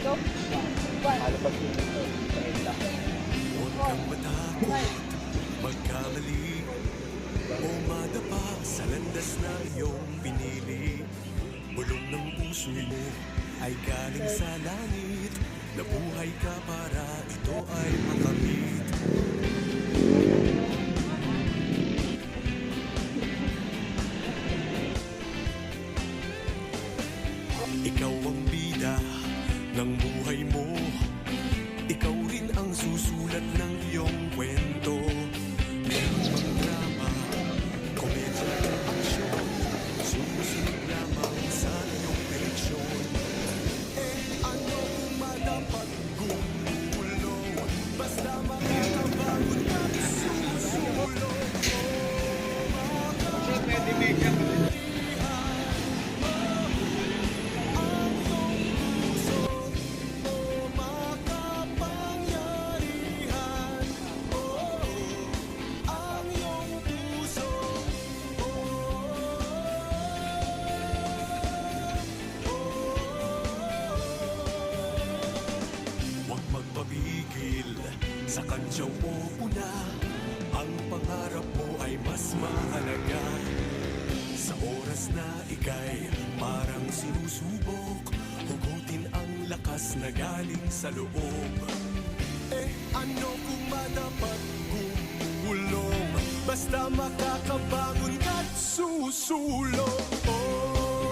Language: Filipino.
Malapag dito. Huwag kang matakot magkamali o madapa sa landas na iyong pinili. Bulong ng puso mo ay galing sa langit. Nabuhay ka para ito ay makamit. Ikaw ang bida ng buhay mo. Ikaw rin ang susulat ng iyong kwento. Meron bang drama, komedya o aksyon, sumusunod lamang sa iyong direksyon. Ano kung madapat gumulo, basta makakabangon at susulong. Huwag magpapigil sa kantyaw o puna. Ang pangarap mo ay mas mahalaga. Sa oras na ika'y parang sinusubok, hugutin ang lakas na galing sa loob. Ano kung madapat gumulong, basta makakabangon ka't susulong.